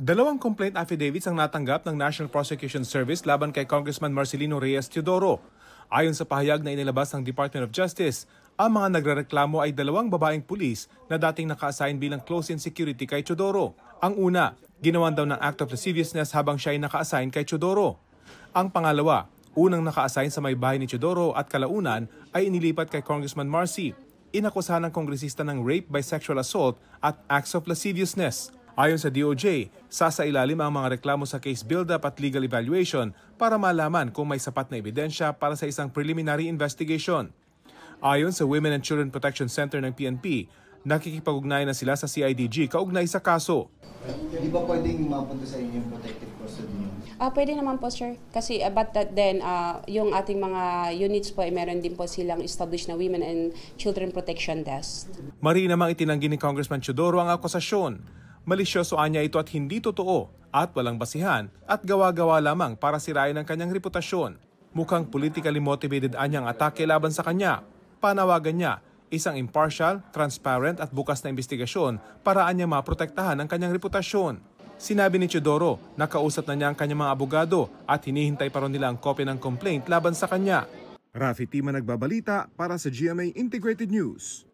Dalawang complaint affidavits ang natanggap ng National Prosecution Service laban kay Congressman Marcelino Reyes Teodoro. Ayon sa pahayag na inilabas ng Department of Justice, ang mga nagrereklamo ay dalawang babaeng pulis na dating naka-assign bilang close-in security kay Teodoro. Ang una, ginawan daw ng act of lasciviousness habang siya ay naka-assign kay Teodoro. Ang pangalawa, unang naka-assign sa may bahay ni Teodoro at kalaunan ay inilipat kay Congressman Marcy. Inakusahan ng kongresista ng rape by sexual assault at acts of lasciviousness. Ayon sa DOJ, sasailalim ang mga reklamo sa case build-up at legal evaluation para malaman kung may sapat na ebidensya para sa isang preliminary investigation. Ayon sa Women and Children Protection Center ng PNP, nakikipag-ugnayan na sila sa CIDG kaugnay sa kaso. Di ba pwedeng mapunta sa inyo yung protective custody niyo? Pwede naman po, sir. Kasi but that then, yung ating mga units po, meron din po silang established na Women and Children Protection Desk. Mari namang itinanggi ni Congressman Teodoro ang akusasyon. Malisyoso anya ito at hindi totoo at walang basihan at gawa-gawa lamang para sirain ang kanyang reputasyon. Mukhang politically motivated anyang atake laban sa kanya. Panawagan niya, isang impartial, transparent at bukas na investigasyon para anya maprotektahan ang kanyang reputasyon. Sinabi ni Teodoro, nakausap na niya ang kanyang mga abogado at hinihintay pa rin nila ang kopya ng complaint laban sa kanya. Rafi Tima nagbabalita para sa GMA Integrated News.